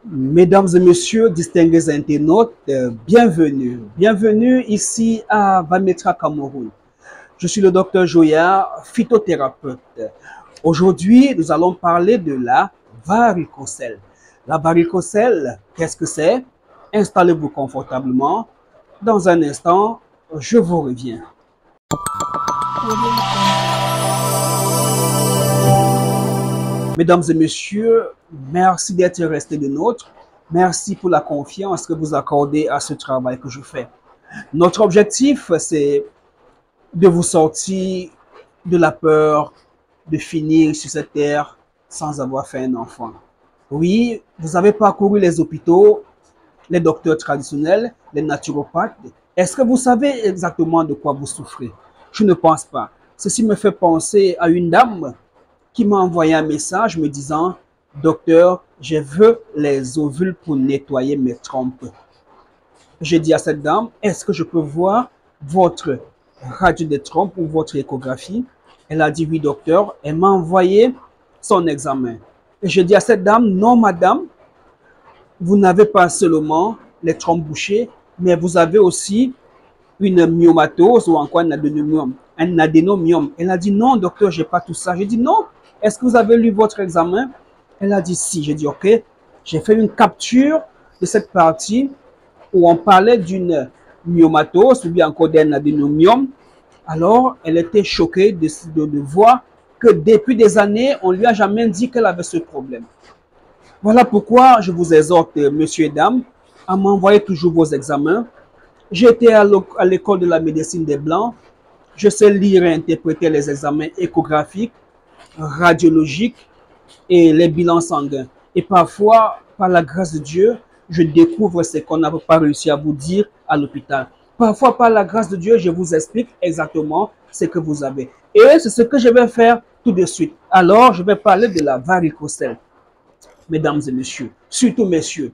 Mesdames et messieurs, distingués internautes, bienvenue. Bienvenue ici à Vametra, Cameroun. Je suis le docteur Joya, phytothérapeute. Aujourd'hui, nous allons parler de la varicocèle. La varicocèle, qu'est-ce que c'est? Installez-vous confortablement. Dans un instant, je vous reviens. Mesdames et messieurs, merci d'être restés de nôtres. Merci pour la confiance que vous accordez à ce travail que je fais. Notre objectif, c'est de vous sortir de la peur de finir sur cette terre sans avoir fait un enfant. Oui, vous avez parcouru les hôpitaux, les docteurs traditionnels, les naturopathes. Est-ce que vous savez exactement de quoi vous souffrez? Je ne pense pas. Ceci me fait penser à une dame qui m'a envoyé un message me disant « Docteur, je veux les ovules pour nettoyer mes trompes. » J'ai dit à cette dame « Est-ce que je peux voir votre radio des trompes ou votre échographie ?» Elle a dit « Oui, docteur. » Elle m'a envoyé son examen. Et j'ai dit à cette dame « Non, madame, vous n'avez pas seulement les trompes bouchées, mais vous avez aussi une myomatose ou encore un adénomium. Elle a dit « Non, docteur, je n'ai pas tout ça. » J'ai dit « Non. Est-ce que vous avez lu votre examen? » Elle a dit « Si. » J'ai dit « Ok. » J'ai fait une capture de cette partie où on parlait d'une myomatose ou bien encore d'un adénomium. Alors, elle était choquée de voir que depuis des années, on ne lui a jamais dit qu'elle avait ce problème. Voilà pourquoi je vous exhorte, messieurs et dames, à m'envoyer toujours vos examens. J'ai été à l'école de la médecine des Blancs. Je sais lire et interpréter les examens échographiques, radiologiques et les bilans sanguins. Et parfois, par la grâce de Dieu, je découvre ce qu'on n'a pas réussi à vous dire à l'hôpital. Parfois, par la grâce de Dieu, je vous explique exactement ce que vous avez. Et c'est ce que je vais faire tout de suite. Alors, je vais parler de la varicocèle. Mesdames et messieurs, surtout messieurs,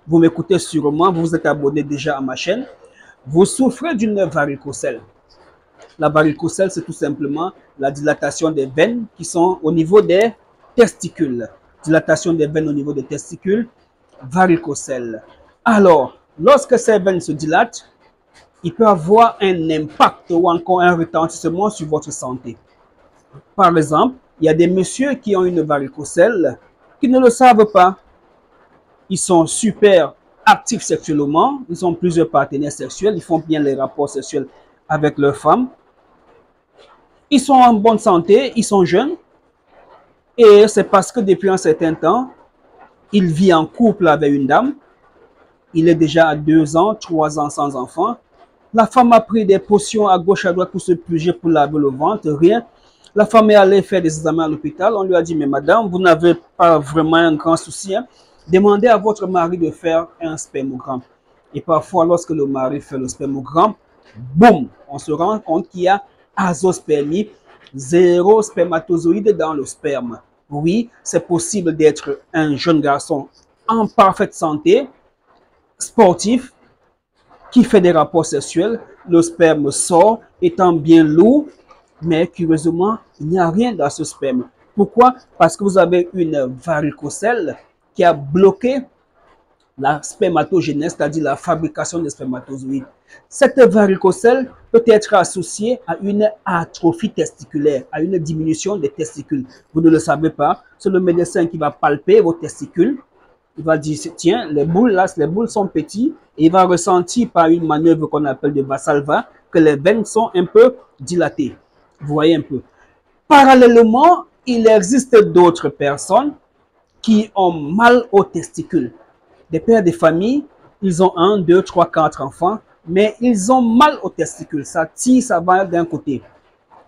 vous m'écoutez sûrement, vous êtes abonné déjà à ma chaîne. Vous souffrez d'une varicocèle. La varicocèle, c'est tout simplement la dilatation des veines qui sont au niveau des testicules. Dilatation des veines au niveau des testicules, varicocèle. Alors, lorsque ces veines se dilatent, il peut avoir un impact ou encore un retentissement sur votre santé. Par exemple, il y a des messieurs qui ont une varicocèle qui ne le savent pas. Ils sont super actifs sexuellement, ils ont plusieurs partenaires sexuels, ils font bien les rapports sexuels avec leurs femmes. Ils sont en bonne santé, ils sont jeunes. Et c'est parce que depuis un certain temps, il vit en couple avec une dame. Il est déjà à 2 ans, 3 ans sans enfant. La femme a pris des potions à gauche à droite pour se purger, pour laver le ventre, rien. La femme est allée faire des examens à l'hôpital. On lui a dit, mais madame, vous n'avez pas vraiment un grand souci. Hein? Demandez à votre mari de faire un spermogramme. Et parfois, lorsque le mari fait le spermogramme, boum, on se rend compte qu'il y a azospermie, 0 spermatozoïdes dans le sperme. Oui, c'est possible d'être un jeune garçon en parfaite santé, sportif, qui fait des rapports sexuels, le sperme sort, étant bien lourd, mais curieusement, il n'y a rien dans ce sperme. Pourquoi? Parce que vous avez une varicocèle qui a bloqué la spermatogénèse, c'est-à-dire la fabrication des spermatozoïdes. Cette varicocèle peut être associée à une atrophie testiculaire, à une diminution des testicules. Vous ne le savez pas, c'est le médecin qui va palper vos testicules. Il va dire, tiens, les boules là, les boules sont petites, et il va ressentir par une manœuvre qu'on appelle de Valsalva que les veines sont un peu dilatées. Vous voyez un peu. Parallèlement, il existe d'autres personnes qui ont mal aux testicules. Des pères de famille, ils ont 1, 2, 3, 4 enfants, mais ils ont mal aux testicules. Ça tire, ça va d'un côté.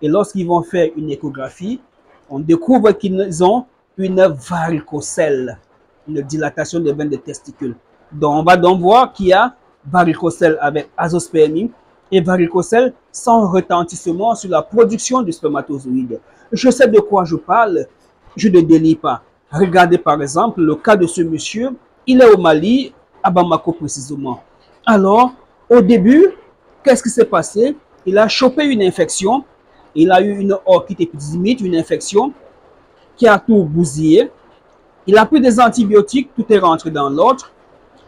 Et lorsqu'ils vont faire une échographie, on découvre qu'ils ont une varicocèle, une dilatation des veines des testicules. Donc, on va donc voir qu'il y a varicocèle avec azospermie et varicocèle sans retentissement sur la production du spermatozoïde. Je sais de quoi je parle, je ne délie pas. Regardez par exemple le cas de ce monsieur, il est au Mali, à Bamako précisément. Alors, au début, qu'est-ce qui s'est passé? Il a chopé une infection, il a eu une orchite épidémique, une infection qui a tout bousillé. Il a pris des antibiotiques, tout est rentré dans l'ordre.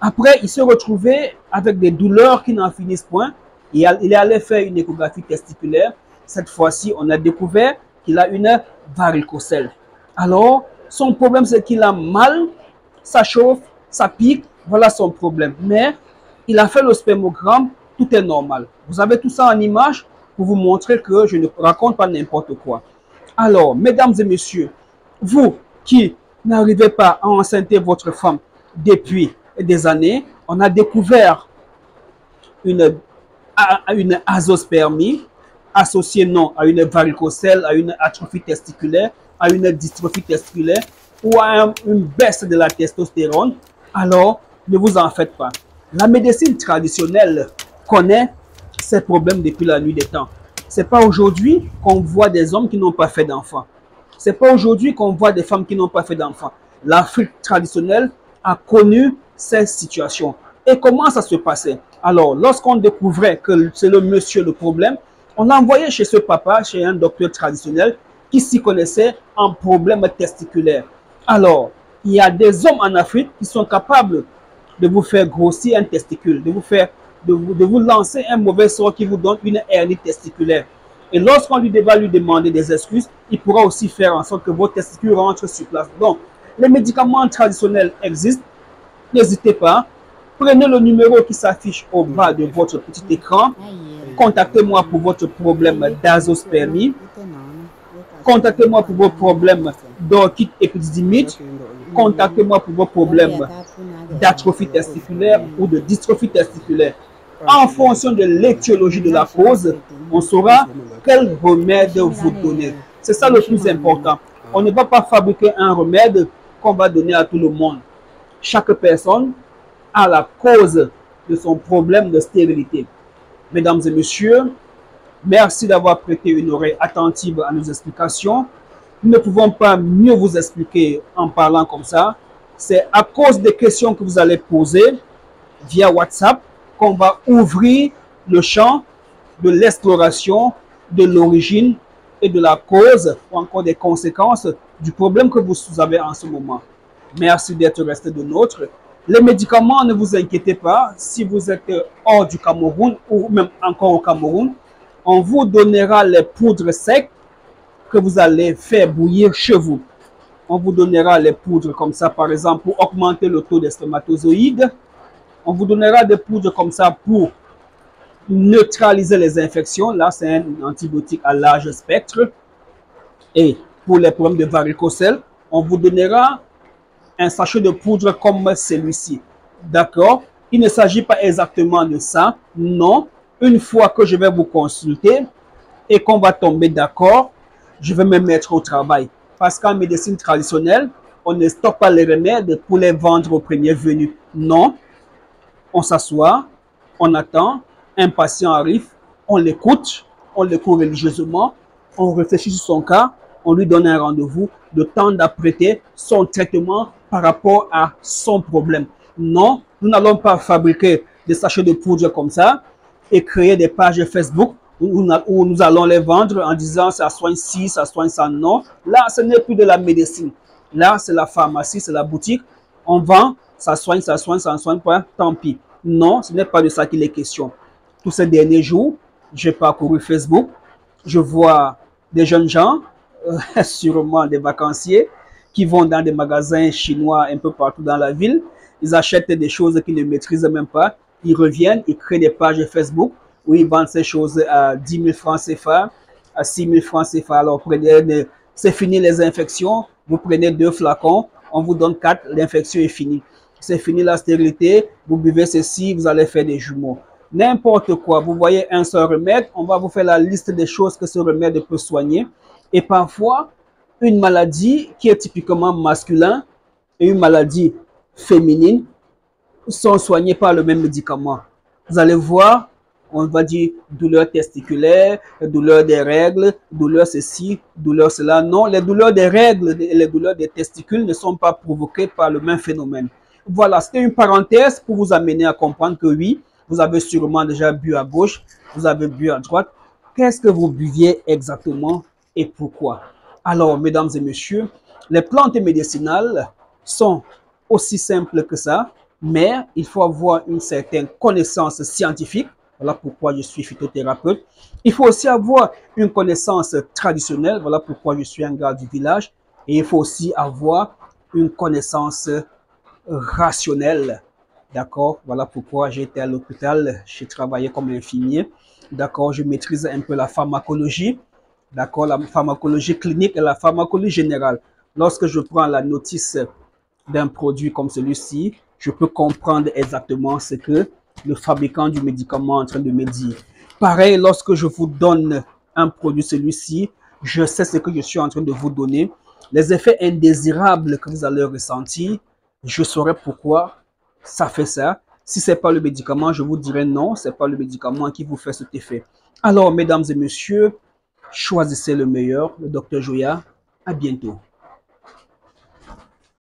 Après, il se retrouvait avec des douleurs qui n'en finissent point. Il est allé faire une échographie testiculaire. Cette fois-ci, on a découvert qu'il a une varicocèle. Alors, son problème, c'est qu'il a mal, ça chauffe, ça pique. Voilà son problème. Mais il a fait le spermogramme, tout est normal. Vous avez tout ça en image pour vous montrer que je ne raconte pas n'importe quoi. Alors, mesdames et messieurs, vous qui n'arrivez pas à enceinte votre femme depuis des années, on a découvert une azoospermie associée non à une varicocèle, à une atrophie testiculaire, à une dystrophie testiculaire ou à une baisse de la testostérone. Alors, ne vous en faites pas. La médecine traditionnelle connaît ces problèmes depuis la nuit des temps. Ce n'est pas aujourd'hui qu'on voit des hommes qui n'ont pas fait d'enfants. Ce n'est pas aujourd'hui qu'on voit des femmes qui n'ont pas fait d'enfants. L'Afrique traditionnelle a connu ces situations. Et comment ça se passait? Alors, lorsqu'on découvrait que c'est le monsieur le problème, on envoyait chez ce papa, chez un docteur traditionnel qui s'y connaissait en problème testiculaire. Alors, il y a des hommes en Afrique qui sont capables de vous faire grossir un testicule, de vous lancer un mauvais sort qui vous donne une hernie testiculaire. Et lorsqu'on va lui demander des excuses, il pourra aussi faire en sorte que vos testicules rentrent sur place. Donc, les médicaments traditionnels existent. N'hésitez pas. Prenez le numéro qui s'affiche au bas de votre petit écran. Contactez-moi pour votre problème d'azoospermie. Contactez-moi pour vos problèmes d'orchite épididymite. Contactez-moi pour vos problèmes d'atrophie testiculaire ou de dystrophie testiculaire. En fonction de l'étiologie de la cause, on saura quel remède vous donner. C'est ça le plus important. On ne va pas fabriquer un remède qu'on va donner à tout le monde. Chaque personne a la cause de son problème de stérilité. Mesdames et messieurs, merci d'avoir prêté une oreille attentive à nos explications. Nous ne pouvons pas mieux vous expliquer en parlant comme ça. C'est à cause des questions que vous allez poser via WhatsApp qu'on va ouvrir le champ de l'exploration de l'origine et de la cause ou encore des conséquences du problème que vous avez en ce moment. Merci d'être resté de nôtre. Les médicaments, ne vous inquiétez pas. Si vous êtes hors du Cameroun ou même encore au Cameroun, on vous donnera les poudres secs que vous allez faire bouillir chez vous. On vous donnera les poudres comme ça, par exemple, pour augmenter le taux des spermatozoïdes. On vous donnera des poudres comme ça pour neutraliser les infections. Là, c'est un antibiotique à large spectre. Et pour les problèmes de varicocèle, on vous donnera un sachet de poudre comme celui-ci. D'accord? Il ne s'agit pas exactement de ça. Non. Une fois que je vais vous consulter et qu'on va tomber d'accord, je vais me mettre au travail. Parce qu'en médecine traditionnelle, on ne stocke pas les remèdes pour les vendre au premier venu. Non. On s'assoit, on attend, un patient arrive, on l'écoute religieusement, on réfléchit sur son cas, on lui donne un rendez-vous, de temps d'apprêter son traitement par rapport à son problème. Non, nous n'allons pas fabriquer des sachets de poudre comme ça et créer des pages Facebook où nous allons les vendre en disant ça soigne ci, ça soigne ça. Non, là, ce n'est plus de la médecine. Là, c'est la pharmacie, c'est la boutique. On vend, ça soigne, ça soigne pas, tant pis. Non, ce n'est pas de ça qu'il est question. Tous ces derniers jours, j'ai parcouru Facebook, je vois des jeunes gens, sûrement des vacanciers, qui vont dans des magasins chinois un peu partout dans la ville. Ils achètent des choses qu'ils ne maîtrisent même pas. Ils reviennent, ils créent des pages Facebook où ils vendent ces choses à 10 000 francs CFA, à 6 000 francs CFA. Alors, c'est fini les infections. Vous prenez 2 flacons, on vous donne 4, l'infection est finie. C'est fini la stérilité, vous buvez ceci, vous allez faire des jumeaux. N'importe quoi, vous voyez un seul remède, on va vous faire la liste des choses que ce remède peut soigner. Et parfois, une maladie qui est typiquement masculin et une maladie féminine sont soignées par le même médicament. Vous allez voir, on va dire douleur testiculaire, douleur des règles, douleur ceci, douleur cela. Non, les douleurs des règles et les douleurs des testicules ne sont pas provoquées par le même phénomène. Voilà, c'était une parenthèse pour vous amener à comprendre que oui, vous avez sûrement déjà bu à gauche, vous avez bu à droite. Qu'est-ce que vous buviez exactement et pourquoi? Alors, mesdames et messieurs, les plantes médicinales sont aussi simples que ça, mais il faut avoir une certaine connaissance scientifique. Voilà pourquoi je suis phytothérapeute. Il faut aussi avoir une connaissance traditionnelle. Voilà pourquoi je suis un gars du village. Et il faut aussi avoir une connaissance rationnelle. D'accord? Voilà pourquoi j'ai été à l'hôpital. J'ai travaillé comme infirmier. D'accord? Je maîtrise un peu la pharmacologie. D'accord? La pharmacologie clinique et la pharmacologie générale. Lorsque je prends la notice d'un produit comme celui-ci, je peux comprendre exactement ce que le fabricant du médicament est en train de me dire. Pareil, lorsque je vous donne un produit, celui-ci, je sais ce que je suis en train de vous donner. Les effets indésirables que vous allez ressentir, je saurai pourquoi ça fait ça. Si ce n'est pas le médicament, je vous dirai non, ce n'est pas le médicament qui vous fait cet effet. Alors, mesdames et messieurs, choisissez le meilleur, le Dr Joya. À bientôt.